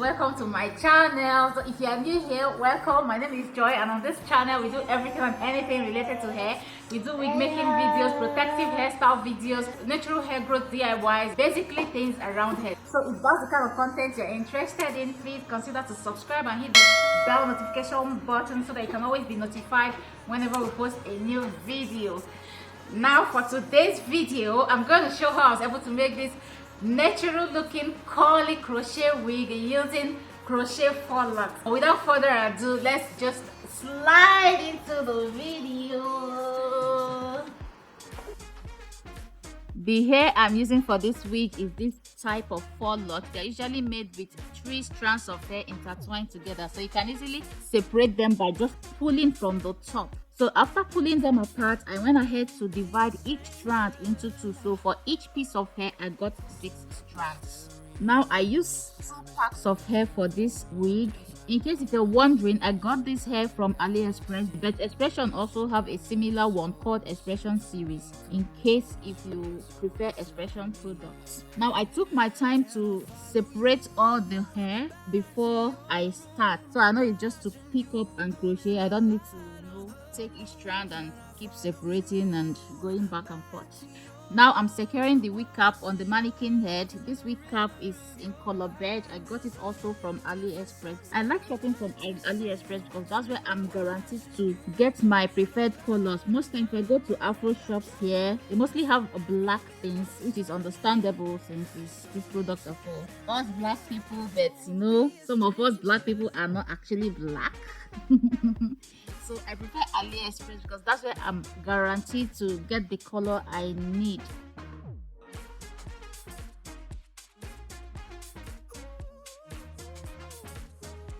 welcome to my channel. So if you are new here, welcome. My name is Joy, and on this channel we do everything and anything related to hair. We do wig making videos, protective hairstyle videos, natural hair growth DIYs, basically things around hair. So if that's the kind of content you're interested in, please consider to subscribe and hit the bell notification button so that you can always be notified whenever we post a new video. Now for today's video, I'm going to show how I was able to make this natural looking curly crochet wig using crochet faux locs. Without further ado, let's just slide into the video. The hair I'm using for this wig is this type of faux locs. They're usually made with 3 strands of hair intertwined together, so you can easily separate them by just pulling from the top. So after pulling them apart, I went ahead to divide each strand into 2. So for each piece of hair, I got 6 strands. Now I use 2 packs of hair for this wig. In case if you're wondering, I got this hair from AliExpress, but Expression also have a similar one called Expression series, in case if you prefer Expression products. Now I took my time to separate all the hair before I start. So I know it's just to pick up and crochet. I don't need to take each strand and keep separating and going back and forth. Now I'm securing the wig cap on the mannequin head. This wig cap is in color beige. I got it also from AliExpress. I like shopping from AliExpress because that's where I'm guaranteed to get my preferred colors. Most times if I go to Afro shops here, they mostly have black things, which is understandable since these products are for us black people, but you know, some of us black people are not actually black. So I prefer AliExpress because that's where I'm guaranteed to get the color I need.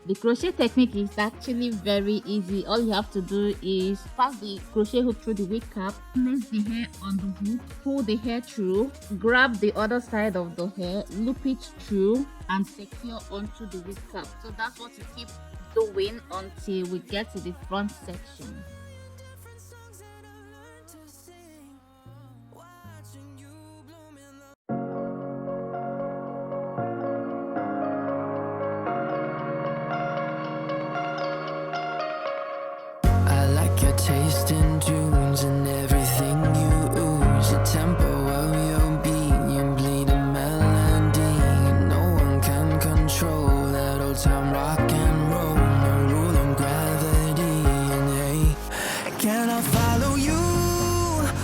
The crochet technique is actually very easy. All you have to do is pass the crochet hook through the wig cap, place the hair on the hook, pull the hair through, grab the other side of the hair, loop it through, and secure onto the wig cap. So that's what you keep doing until we get to the front section. I like your taste in tunes and everything you ooze, the tempo of your beat, you bleed a melody no one can control, that old time rock and roll. Can I follow you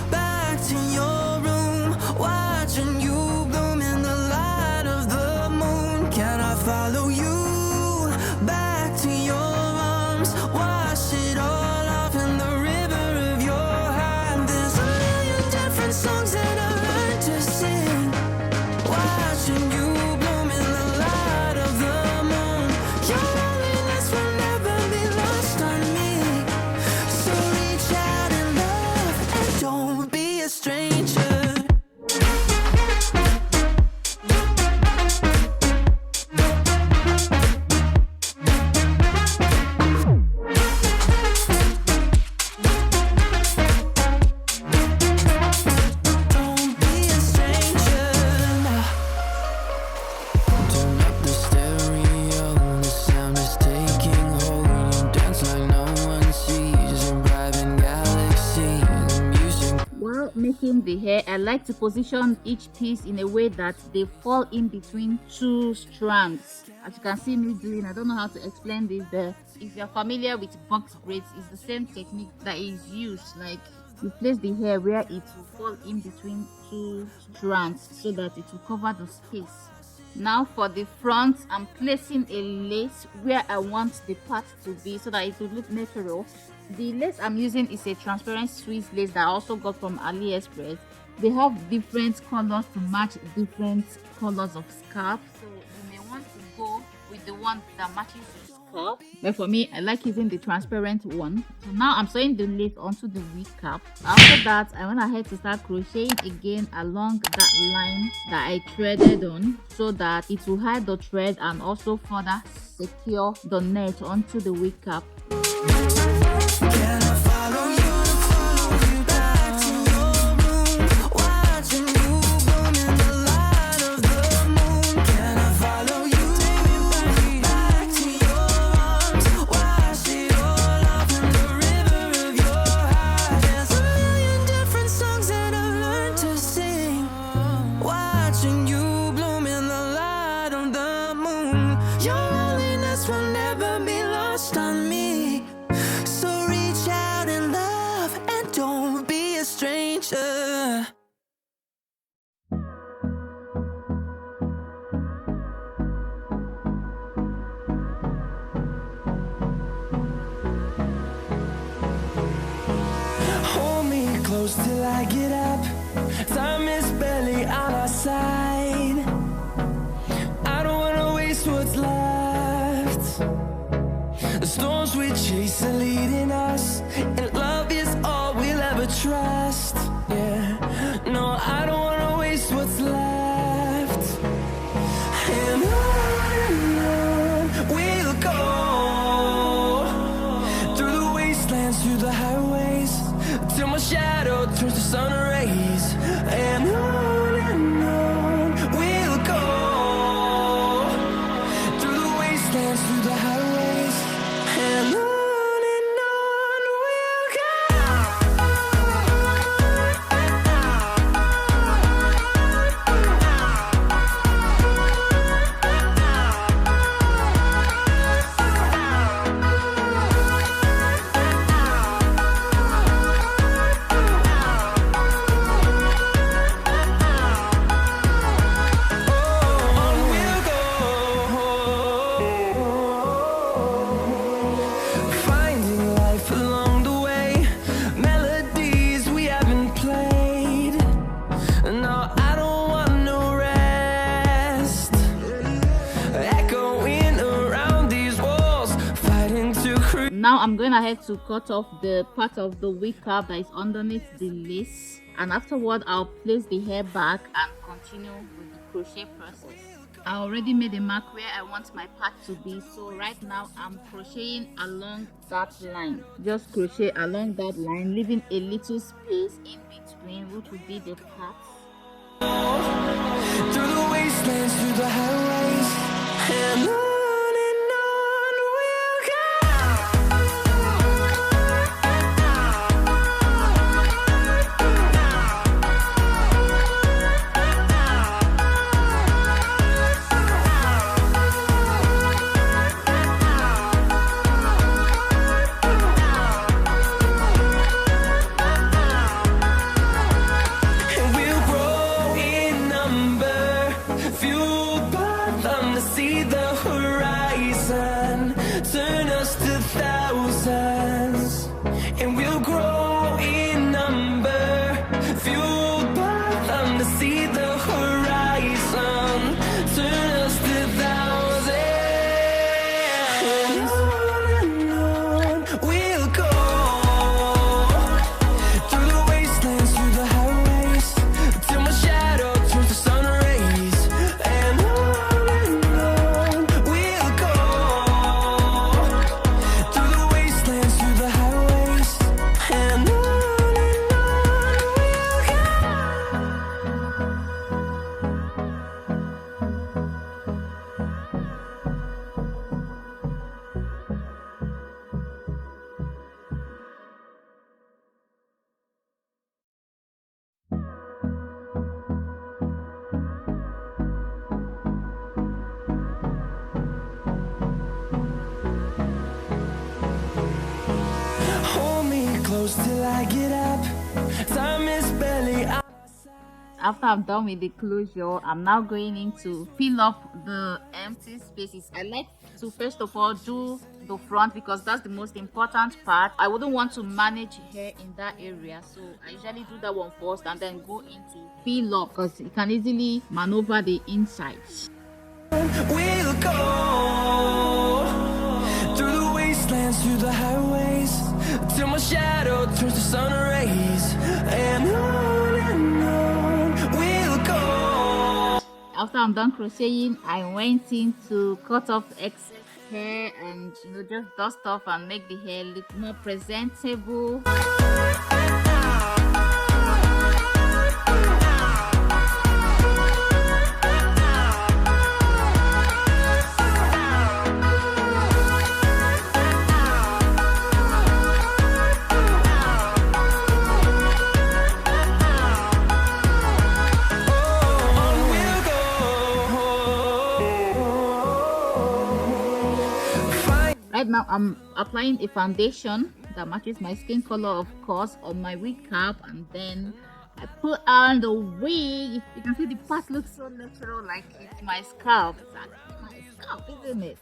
back to your room, watching you bloom in the light of the moon? Can I follow you back to your arms, wash it all off in the river of your heart? There's a million different songs that I learned to sing, watching you bloom in the light of the moon. Your loneliness will never be lost on me. Don't be a stranger. Making the hair, I like to position each piece in a way that they fall in between 2 strands. As you can see me doing, I don't know how to explain this, but if you're familiar with box braids, it's the same technique that is used. Like you place the hair where it will fall in between 2 strands so that it will cover the space. Now for the front, I'm placing a lace where I want the part to be so that it will look natural. The lace I'm using is a transparent Swiss lace that I also got from AliExpress. They have different colors to match different colors of scarf, so you may want to go with the one that matches your scarf. But for me, I like using the transparent one. So now I'm sewing the lace onto the wig cap. After that, I went ahead to start crocheting again along that line that I threaded on, so that it will hide the thread and also further secure the net onto the wig cap. Can I follow you back to your room, watching you bloom in the light of the moon? Can I follow you lost on me. So reach out and love, and don't be a stranger. Hold me close till I get up. Time is barely on our side. I don't wanna waste what's left. The storms we chase are leading us, and love is all we'll ever trust. Yeah, no, I don't wanna waste what's left. And on we'll go, through the wastelands, through the highways, till my shadow turns to sun rays. And on we'll go, through the wastelands, through the highways, and on we'll go. Finding life along the way, melodies we haven't played. No, I don't want no rest. Echoing around these walls, fighting to create. Now I'm going ahead to cut off the part of the wig cap that is underneath the lace, and afterward I'll place the hair back and continue with the crochet process. I already made a mark where I want my part to be, so right now I'm crocheting along that line. Just crochet along that line, leaving a little space in between, which will be the part. Through the wastelands, through the highways, and on we'll go. And we'll grow in number, fueled by them to see the horizon, turn us to thousands. And we'll grow in number, fueled by them to see the horizon, turn us to thousands. And on we'll go, through the wastelands, through the highways, till my shadow turns to sun rays. And on we'll go, through the wastelands, through the highways, and on we'll go. Hold me close till I get up. Time is barely on. After I'm done with the closure, I'm now going in to fill up the empty spaces. I like to first of all do the front because that's the most important part. I wouldn't want to manage hair in that area, so I usually do that one first and then go into fill up because you can easily maneuver the insides. We'll go, through the wastelands, through the highways, till my shadow turns to sun rays. And on we'll go. After I'm done crocheting, I went in to cut off excess hair and just dust off and make the hair look more presentable. Right now I'm applying a foundation that matches my skin color, of course, on my wig cap, and then I put on the wig. You can see the part looks so natural, like it's my scalp. It's actually my scalp, isn't it?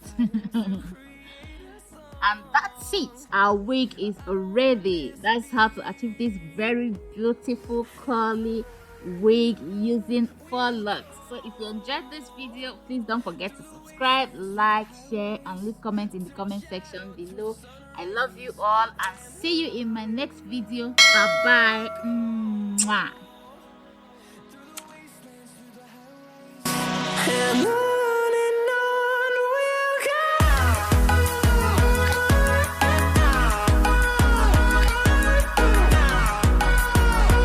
And that's it. Our wig is ready. That's how to achieve this very beautiful curly wig using Faux Locs. So if you enjoyed this video, please don't forget to subscribe, like, share, and leave comments in the comment section below. I love you all and see you in my next video. Bye bye. Mwah.